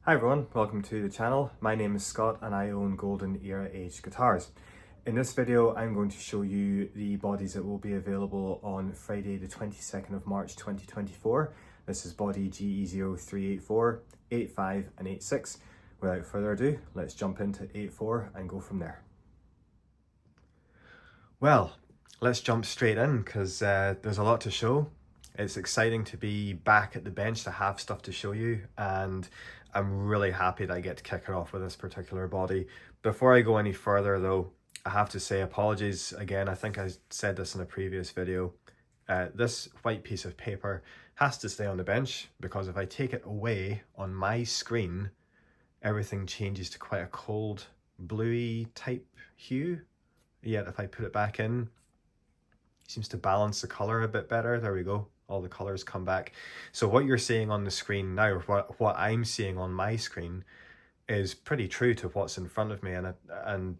Hi everyone, welcome to the channel. My name is Scott and I own Golden Era aged guitars. In this video I'm going to show you the bodies that will be available on Friday the 22nd of March 2024. This is body GE0384, 85 and 86. Without further ado, let's jump into 84 and go from there. Well, let's jump straight in because there's a lot to show. It's exciting to be back at the bench to have stuff to show you, and I'm really happy that I get to kick it off with this particular body. Before I go any further though, I have to say apologies again. I think I said this in a previous video. This white piece of paper has to stay on the bench because if I take it away on my screen, everything changes to quite a cold bluey type hue. Yet if I put it back in, it seems to balance the color a bit better. There we go. All the colors come back. So what you're seeing on the screen now, what I'm seeing on my screen, is pretty true to what's in front of me. And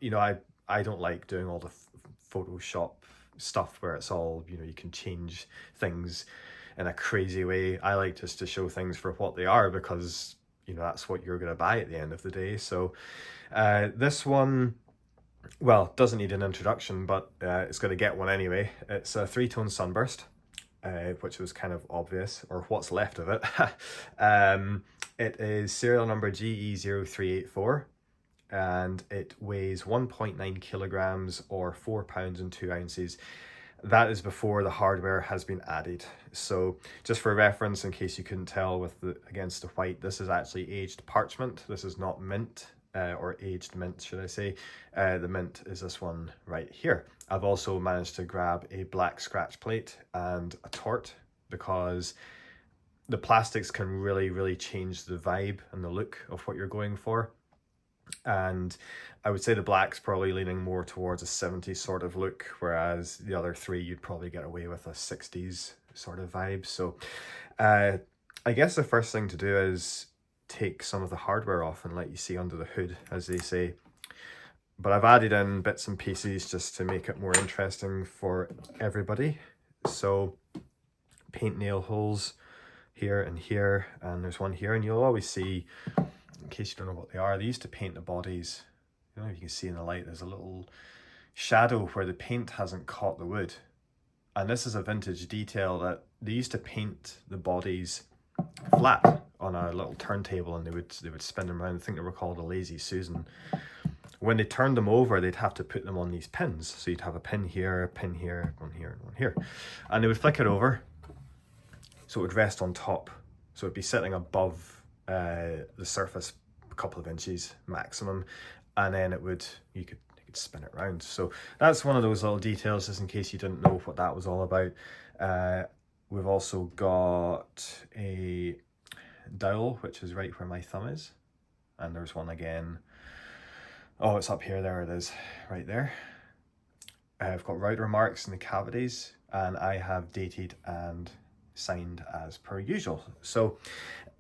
you know, I don't like doing all the Photoshop stuff where it's all, you know, you can change things in a crazy way. I like just to show things for what they are because, you know, that's what you're going to buy at the end of the day. So this one, well, doesn't need an introduction, but it's going to get one anyway. It's a three-tone sunburst. Which was kind of obvious, or what's left of it. It is serial number GE0384 and it weighs 1.9 kilograms or 4 pounds and 2 ounces. That is before the hardware has been added. So just for reference, in case you couldn't tell with the against the white, this is actually aged parchment. This is not mint. Or aged mint, should I say. The mint is this one right here. I've also managed to grab a black scratch plate and a tort because the plastics can really change the vibe and the look of what you're going for. And I would say the black's probably leaning more towards a 70s sort of look, whereas the other three you'd probably get away with a 60s sort of vibe. So I guess the first thing to do is take some of the hardware off and let you see under the hood, as they say. But I've added in bits and pieces just to make it more interesting for everybody. So paint nail holes here and here, and there's one here, and you'll always see, in case you don't know what they are, they used to paint the bodies. I don't know if you can see in the light, there's a little shadow where the paint hasn't caught the wood. And this is a vintage detail that they used to paint the bodies flat on a little turntable, and they would spin them around. I think they were called a Lazy Susan. When they turned them over, they'd have to put them on these pins. So you'd have a pin here, one here, and one here. And they would flick it over, so it would rest on top. So it'd be sitting above the surface a couple of inches maximum, and then you could spin it around. So that's one of those little details, just in case you didn't know what that was all about. We've also got a dowel, which is right where my thumb is. And there's one again. Oh, it's up here. There it is, right there. I've got router marks in the cavities, and I have dated and signed as per usual. So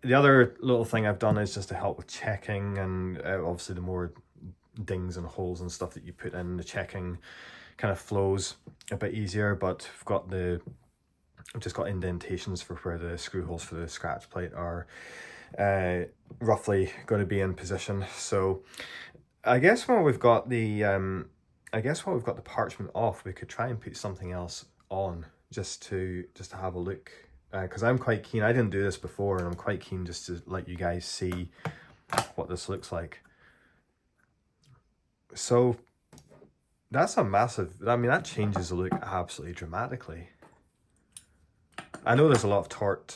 the other little thing I've done is just to help with checking, and obviously the more dings and holes and stuff that you put in, the checking kind of flows a bit easier. But I've just got indentations for where the screw holes for the scratch plate are roughly going to be in position. So I guess when we've got the parchment off, we could try and put something else on just to have a look, because I'm quite keen. I didn't do this before, and I'm quite keen just to let you guys see what this looks like. So that's a massive, I mean, that changes the look absolutely dramatically. I know there's a lot of tort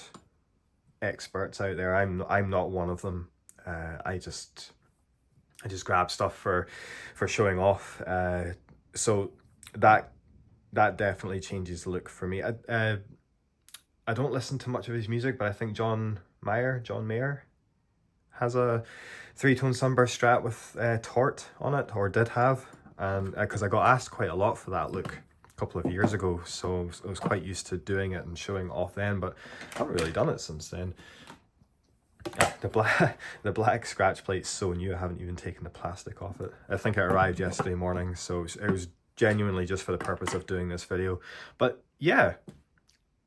experts out there. I'm not one of them. I just grab stuff for showing off. So that definitely changes the look for me. I don't listen to much of his music, but I think John Mayer has a three-tone sunburst Strat with tort on it, or did have, and because I got asked quite a lot for that look a couple of years ago, so I was quite used to doing it and showing off then, but I haven't really done it since then. The black scratch plate's so new, I haven't even taken the plastic off it. I think it arrived yesterday morning, so it was genuinely just for the purpose of doing this video. But yeah,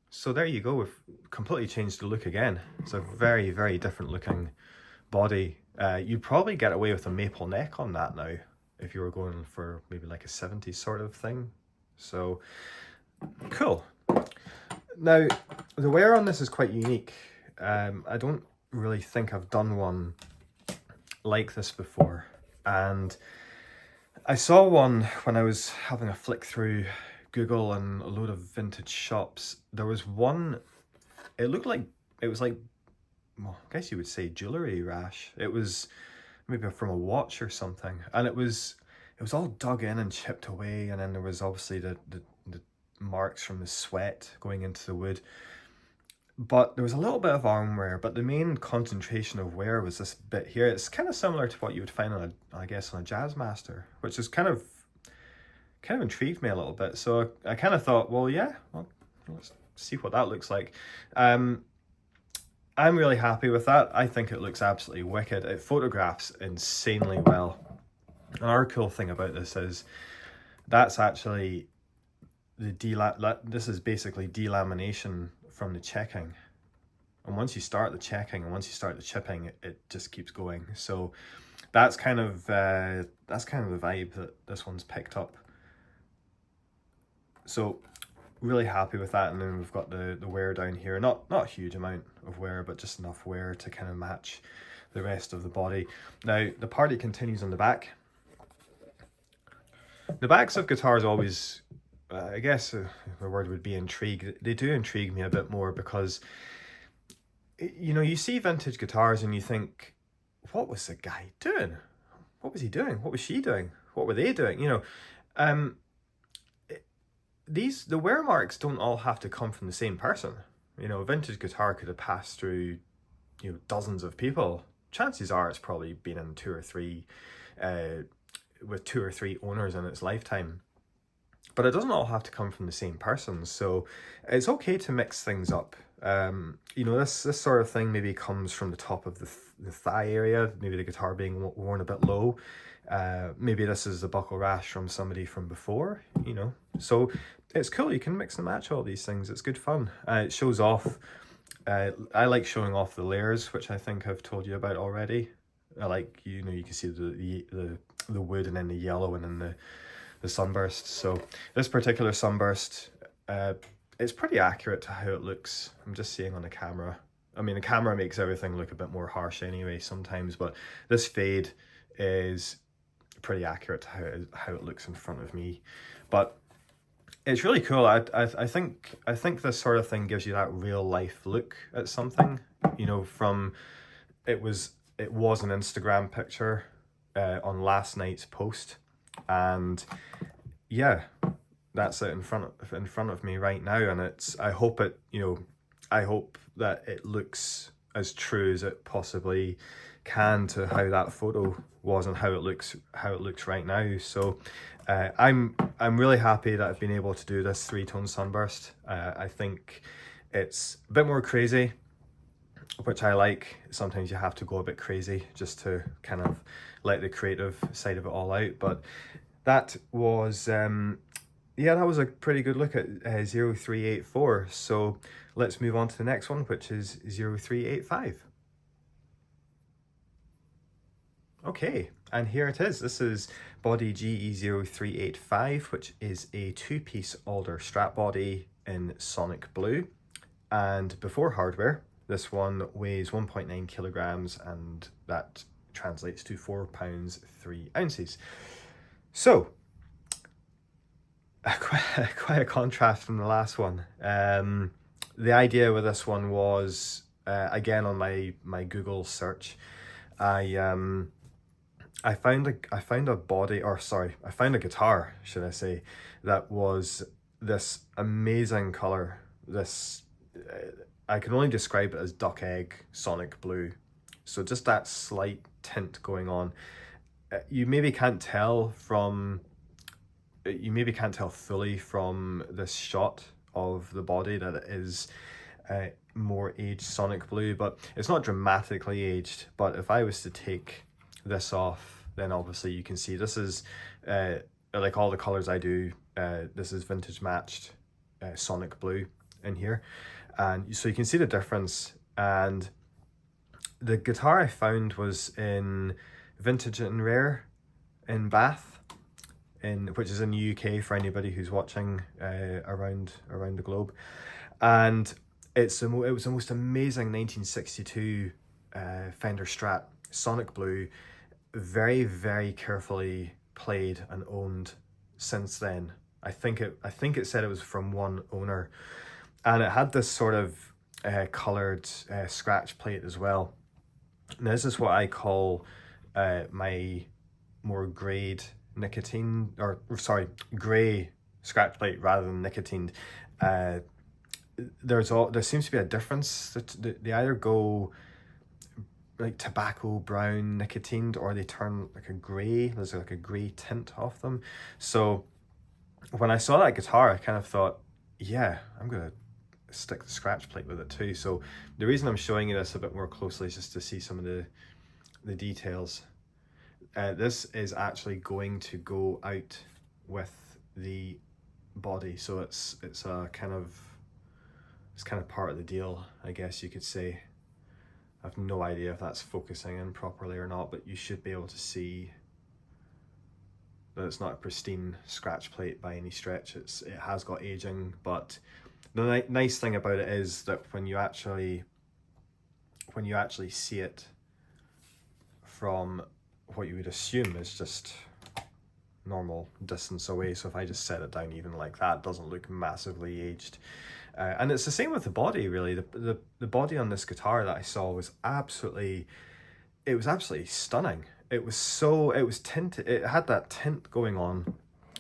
so there you go. We've completely changed the look again. It's a very different looking body, you'd probably get away with a maple neck on that now if you were going for maybe like a 70s sort of thing. So cool. Now the wear on this is quite unique. I don't really think I've done one like this before, and I saw one when I was having a flick through Google and a load of vintage shops. There was one, it looked like, it was like, well, I guess you would say jewellery rash. It was maybe from a watch or something, and it was all dug in and chipped away, and then there was obviously the marks from the sweat going into the wood. But there was a little bit of arm wear, but the main concentration of wear was this bit here. It's kind of similar to what you would find on a, I guess, on a Jazzmaster, which is kind of intrigued me a little bit. So I kind of thought, well, yeah, well, let's see what that looks like. I'm really happy with that. I think it looks absolutely wicked. It photographs insanely well. Another cool thing about this is that's actually this is basically delamination from the checking, and once you start the checking and once you start the chipping, it just keeps going. So that's kind of the vibe that this one's picked up. So really happy with that. And then we've got the wear down here, not a huge amount of wear, but just enough wear to kind of match the rest of the body. Now the party continues on the back. The backs of guitars always, I guess the word would be intrigue. They do intrigue me a bit more because, you know, you see vintage guitars and you think, what was the guy doing? What was he doing? What was she doing? What were they doing? You know, the wear marks don't all have to come from the same person. You know, a vintage guitar could have passed through, you know, dozens of people. Chances are it's probably been in with two or three owners in its lifetime. But it doesn't all have to come from the same person, so it's okay to mix things up. You know, this sort of thing maybe comes from the top of the thigh area, maybe the guitar being worn a bit low. Maybe this is the buckle rash from somebody from before, you know. So it's cool, you can mix and match all these things, it's good fun. It shows off, I like showing off the layers, which I think I've told you about already. I like, you know, you can see the wood and then the yellow and then the sunburst. So this particular sunburst, it's pretty accurate to how it looks. I'm just seeing on the camera. I mean, the camera makes everything look a bit more harsh anyway sometimes, but this fade is pretty accurate to how it looks in front of me. But it's really cool. I think this sort of thing gives you that real life look at something. You know, from it was an Instagram picture on last night's post, and yeah, that's it in front of me right now, and I hope that it looks as true as it possibly can to how that photo was and how it looks right now. So I'm really happy that I've been able to do this 3-tone sunburst. I think it's a bit more crazy, which I like. Sometimes you have to go a bit crazy just to kind of let the creative side of it all out. But that was that was a pretty good look at 0384. So let's move on to the next one, which is 0385. Okay, and here it is. This is body GE0385, which is a 2-piece Alder strap body in Sonic Blue. And before hardware, this one weighs 1.9 kilograms, and that translates to 4 pounds 3 ounces. So quite a contrast from the last one. The idea with this one was, again, on my Google search, I found a guitar, should I say, that was this amazing color. This I can only describe it as duck egg Sonic Blue. So just that slight tint going on. You maybe can't tell fully from this shot of the body that it is more aged Sonic Blue, but it's not dramatically aged. But if I was to take this off, then obviously you can see this is like all the colors I do, this is vintage matched Sonic Blue in here, and so you can see the difference. And The guitar I found was in Vintage and Rare in Bath, which is in the UK for anybody who's watching around the globe, and it was the most amazing 1962 Fender Strat Sonic Blue, very very carefully played and owned since then. I think it said it was from one owner, and it had this sort of coloured scratch plate as well. Now, this is what I call my more greyed nicotine, or sorry, grey scratch plate rather than nicotined. There seems to be a difference. They either go like tobacco brown nicotined, or they turn like a grey. There's like a grey tint off them. So when I saw that guitar, I kind of thought, yeah, I'm gonna stick the scratch plate with it too. So the reason I'm showing you this a bit more closely is just to see some of the details. This is actually going to go out with the body, so it's a kind of part of the deal, I guess you could say. I've no idea if that's focusing in properly or not, but you should be able to see that it's not a pristine scratch plate by any stretch. It has got aging, but the nice thing about it is that when you actually see it from what you would assume is just normal distance away, so if I just set it down even like that, it doesn't look massively aged. And it's the same with the body, really. The body on this guitar that I saw was absolutely stunning. It was tinted. It had that tint going on,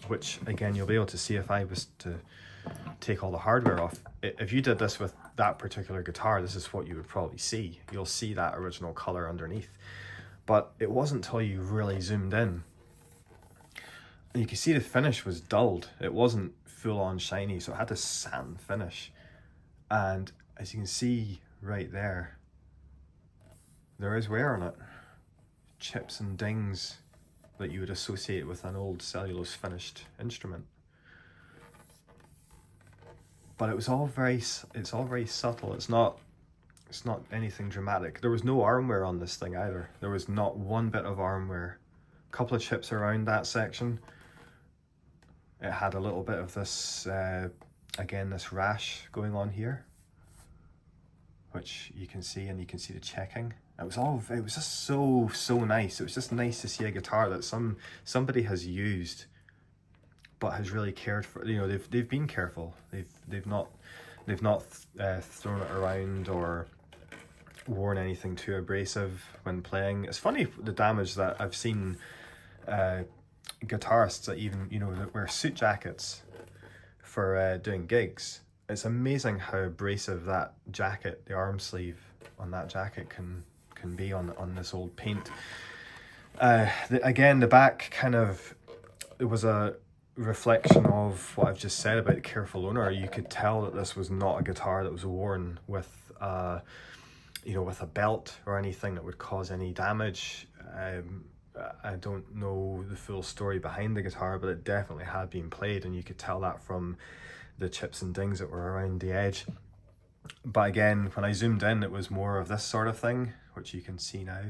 which again you'll be able to see if I was to take all the hardware off. If you did this with that particular guitar, this is what you would probably see. You'll see that original color underneath. But it wasn't until you really zoomed in, and you can see the finish was dulled. It wasn't full on shiny, so it had a satin finish. And as you can see right there, there is wear on it. Chips and dings that you would associate with an old cellulose finished instrument. But it's all very subtle. It's not anything dramatic. There was no armware on this thing either. There was not one bit of armware. A couple of chips around that section. It had a little bit of this, again, this rash going on here, which you can see, and you can see the checking. It was just so nice. It was just nice to see a guitar that somebody has used, but has really cared for. You know, they've been careful. They've not thrown it around or worn anything too abrasive when playing. It's funny the damage that I've seen guitarists that even, you know, that wear suit jackets for doing gigs. It's amazing how abrasive that jacket, the arm sleeve on that jacket can be on this old paint. Again, the back kind of, it was a reflection of what I've just said about the careful owner. You could tell that this was not a guitar that was worn with you know, with a belt or anything that would cause any damage. I don't know the full story behind the guitar, but it definitely had been played, and you could tell that from the chips and dings that were around the edge. But again, when I zoomed in, it was more of this sort of thing, which you can see now.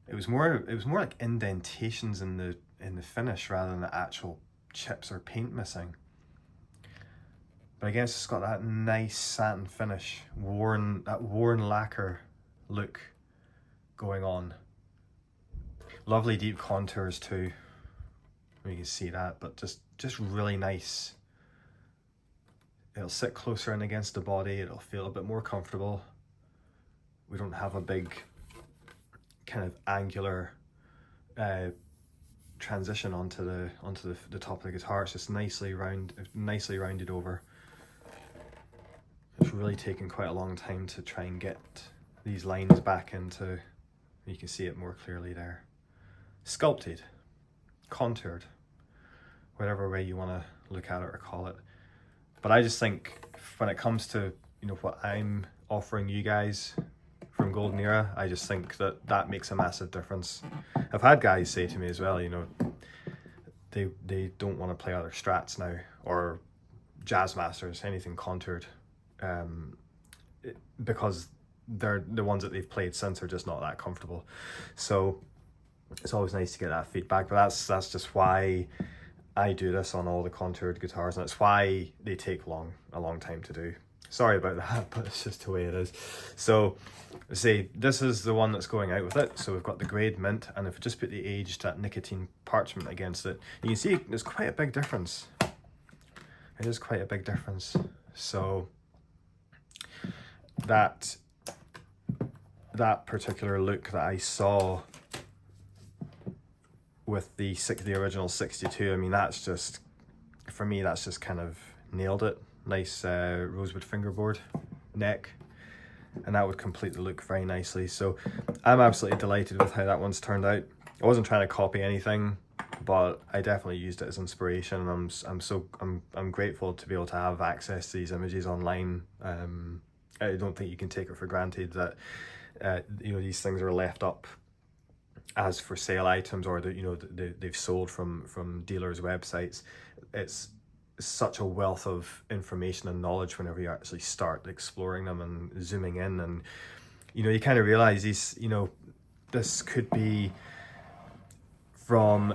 It was more like indentations in the finish rather than the actual chips or paint missing. But again, it's got that nice satin finish, worn lacquer look going on. Lovely deep contours too. You can see that, but just really nice. It'll sit closer in against the body. It'll feel a bit more comfortable. We don't have a big kind of angular transition onto the top of the guitar. It's just nicely rounded over. It's really taken quite a long time to try and get these lines back into. You can see it more clearly there. Sculpted, contoured, whatever way you want to look at it or call it. But I just think when it comes to, you know, what I'm offering you guys from Golden Era, I just think that makes a massive difference. I've had guys say to me as well, you know, they don't want to play other Strats now, or Jazzmasters, anything contoured, because the ones that they've played since are just not that comfortable. So it's always nice to get that feedback, but that's just why I do this on all the contoured guitars, and it's why they take a long time to do. Sorry about that, but it's just the way it is. So say this is the one that's going out with it. So we've got the grade mint, and if we just put the aged that nicotine parchment against it, you can see there's quite a big difference. It is quite a big difference. So that particular look that I saw with the original 62, I mean, that's just, for me, that's just kind of nailed it. Nice rosewood fingerboard neck, and that would complete the look very nicely. So I'm absolutely delighted with how that one's turned out. I wasn't trying to copy anything, but I definitely used it as inspiration, and I'm grateful to be able to have access to these images online. I don't think you can take it for granted that you know, these things are left up as for sale items, or that, you know, they've sold from dealers' websites. It's such a wealth of information and knowledge whenever you actually start exploring them and zooming in, and you know, you kind of realize these, you know, this could be from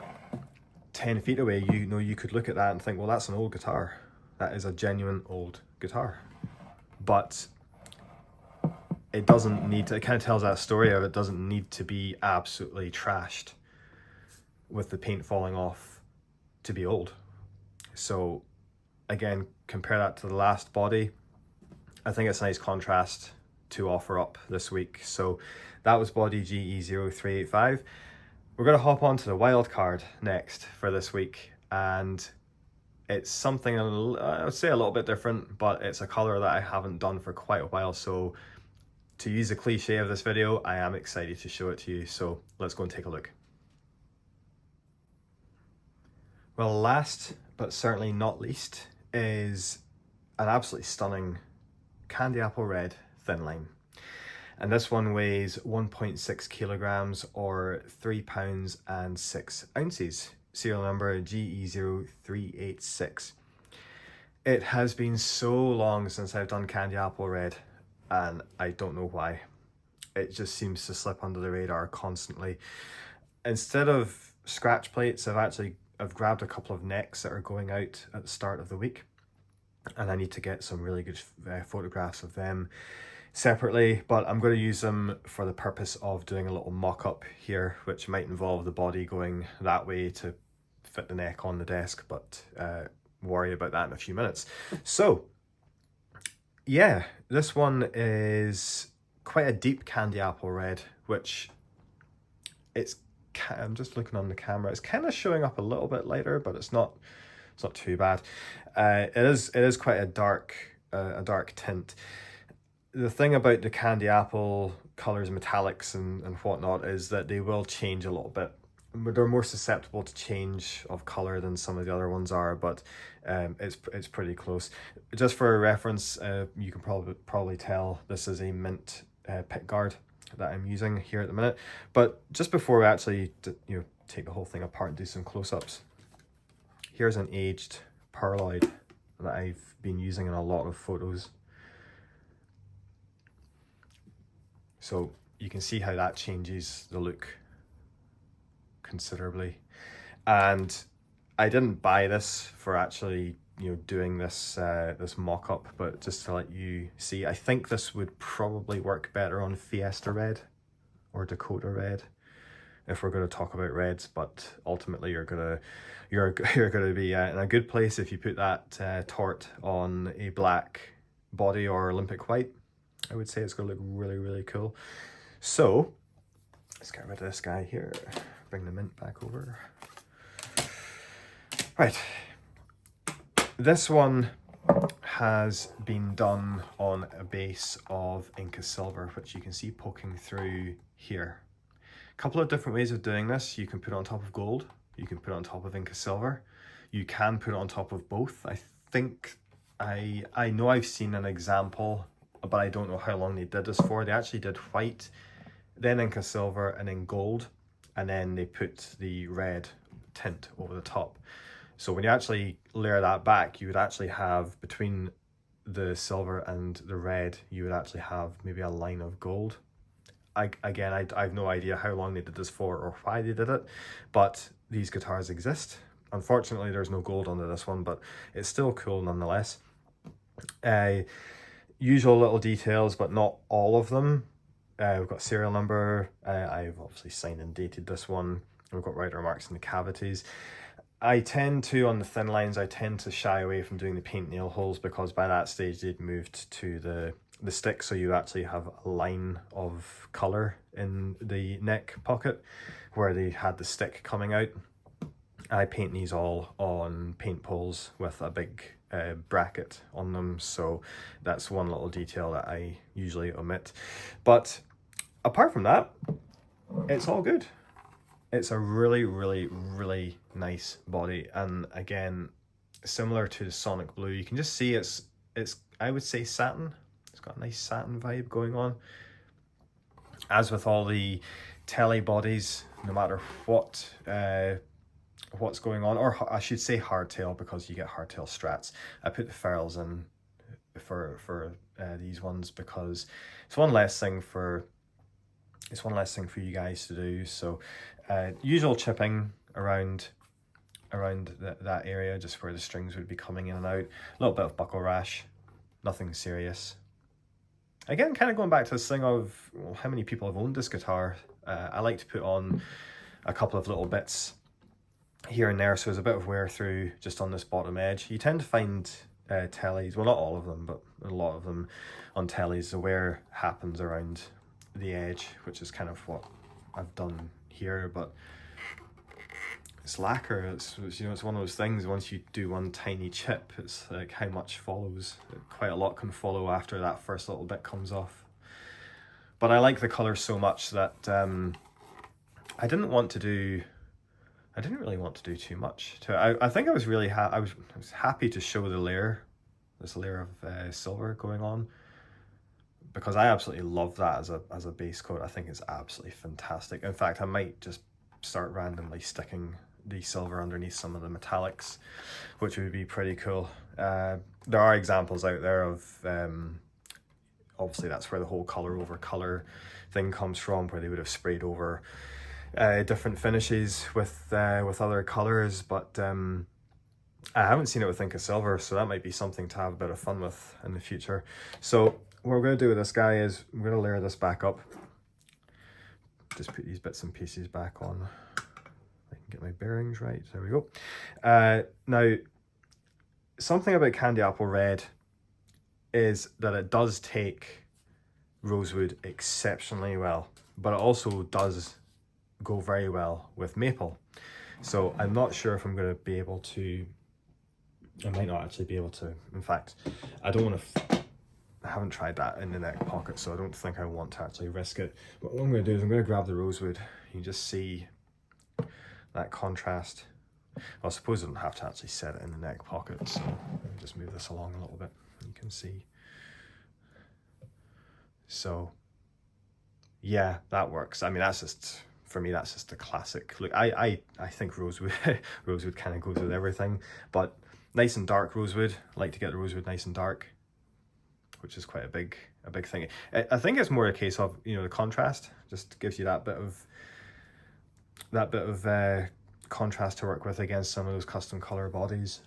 10 feet away. You know, you could look at that and think, well, that's an old guitar. That is a genuine old guitar. But it doesn't need to, it kind of tells that story of, it doesn't need to be absolutely trashed with the paint falling off to be old. So again, compare that to the last body. I think it's a nice contrast to offer up this week. So that was body GE0385. We're going to hop on to the wild card next for this week, and it's something I would say a little bit different, but it's a color that I haven't done for quite a while. So to use the cliche of this video, I am excited to show it to you. So let's go and take a look. Well, last but certainly not least is an absolutely stunning Candy Apple Red thin line. And this one weighs 1.6 kilograms or 3 pounds and 6 ounces. Serial number GE0386. It has been so long since I've done Candy Apple Red, and I don't know why. It just seems to slip under the radar constantly. Instead of scratch plates, I've grabbed a couple of necks that are going out at the start of the week, and I need to get some really good photographs of them separately, but I'm going to use them for the purpose of doing a little mock-up here, which might involve the body going that way to fit the neck on the desk, but worry about that in a few minutes. So yeah, this one is quite a deep Candy Apple Red, which I'm just looking on the camera, it's kind of showing up a little bit lighter, but it's not too bad. It is quite a dark tint. The thing about the Candy Apple colors, metallics and whatnot, is that they will change a little bit. They're more susceptible to change of color than some of the other ones are, but it's pretty close. Just for a reference, you can probably tell this is a mint pickguard that I'm using here at the minute. But just before we actually take the whole thing apart and do some close-ups, here's an aged Pearloid that I've been using in a lot of photos. So you can see how that changes the look considerably. And I didn't buy this for actually doing this this mock-up, but just to let you see, I think this would probably work better on Fiesta Red or Dakota Red if we're going to talk about reds. But ultimately you're gonna be in a good place if you put that tort on a black body or Olympic white. I would say it's going to look really, really cool. So let's get rid of this guy here. Bring the mint back over. Right. This one has been done on a base of Inca Silver, which you can see poking through here. A couple of different ways of doing this. You can put it on top of gold. You can put it on top of Inca Silver. You can put it on top of both. I think I know I've seen an example, but I don't know how long they did this for. They actually did white, then Inca Silver, and then gold, and then they put the red tint over the top. So when you actually layer that back, you would actually have, between the silver and the red, you would actually have maybe a line of gold. I have no idea how long they did this for or why they did it, but these guitars exist. Unfortunately, there's no gold under this one, but it's still cool nonetheless. Usual little details, but not all of them. We've got serial number. I've obviously signed and dated this one. We've got rider marks in the cavities. I tend to, on the thin lines, I tend to shy away from doing the paint nail holes, because by that stage they'd moved to the stick, so you actually have a line of colour in the neck pocket where they had the stick coming out. I paint these all on paint poles with a big bracket on them, so that's one little detail that I usually omit. But apart from that, it's all good. It's a really, really, really nice body, and again, similar to the Sonic Blue, you can just see it's I would say satin. It's got a nice satin vibe going on. As with all the Tele bodies, no matter what's going on, or I should say hardtail, because you get hardtail strats. I put the ferrules in for these ones because it's one less thing for you guys to do. So usual chipping around that area, just where the strings would be coming in and out. A little bit of buckle rash, nothing serious. Again, kind of going back to this thing of, well, how many people have owned this guitar. I like to put on a couple of little bits here and there, so there's a bit of wear through just on this bottom edge. You tend to find Teles, well, not all of them, but a lot of them on Teles, the wear happens around the edge, which is kind of what I've done here. But it's lacquer. It's one of those things. Once you do one tiny chip, it's like how much follows. Quite a lot can follow after that first little bit comes off. But I like the color so much that I didn't really want to do too much to it. I think I was really I was happy to show this layer of silver going on, because I absolutely love that as a base coat. I think it's absolutely fantastic. In fact, I might just start randomly sticking the silver underneath some of the metallics, which would be pretty cool. There are examples out there of obviously that's where the whole color over color thing comes from, where they would have sprayed over different finishes with other colors, but I haven't seen it with Inca Silver, so that might be something to have a bit of fun with in the future. So what we're going to do with this guy is we're going to layer this back up. Just put these bits and pieces back on. I can get my bearings right. There we go. Now, something about Candy Apple Red is that it does take rosewood exceptionally well, but it also does go very well with maple. So I'm not sure if I'm going to be able to, I might not actually be able to. In fact, I don't want to, I haven't tried that in the neck pocket, so I don't think I want to actually risk it. But what I'm going to do is I'm going to grab the rosewood. You can just see that contrast. Well, I suppose I don't have to actually set it in the neck pocket, so let me just move this along a little bit. You can see. So yeah, that works. I mean, that's just, for me, that's just a classic look. I think rosewood rosewood kind of goes with everything, but nice and dark rosewood. I like to get the rosewood nice and dark, which is quite a big thing. I think it's more a case of, you know, the contrast just gives you that bit of contrast to work with against some of those custom color bodies.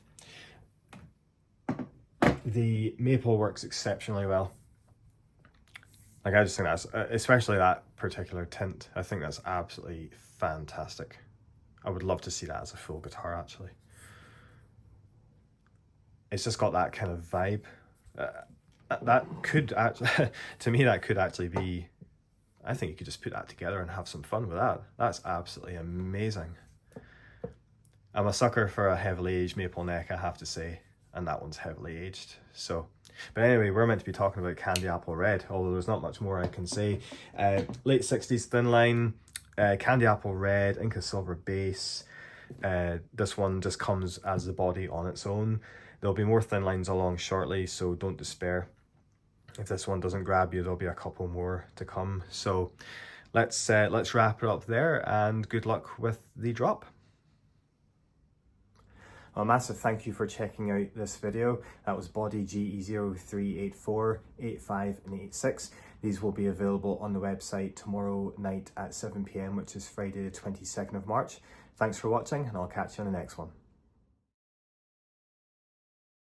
The maple works exceptionally well. Like, I just think that's, especially that particular tint, I think that's absolutely fantastic. I would love to see that as a full guitar, actually. It's just got that kind of vibe. That could actually, to me, that could actually be, I think you could just put that together and have some fun with that. That's absolutely amazing. I'm a sucker for a heavily aged maple neck, I have to say, and that one's heavily aged. So, but anyway, we're meant to be talking about Candy Apple Red, although there's not much more I can say. Late 60s thin line, Candy Apple Red, Inca Silver base. This one just comes as the body on its own. There'll be more thin lines along shortly, so don't despair. If this one doesn't grab you, there'll be a couple more to come. So let's wrap it up there, and good luck with the drop. A massive thank you for checking out this video. That was Body GE0384, 85 and 86. These will be available on the website tomorrow night at 7 p.m, which is Friday the 22nd of March. Thanks for watching, and I'll catch you on the next one.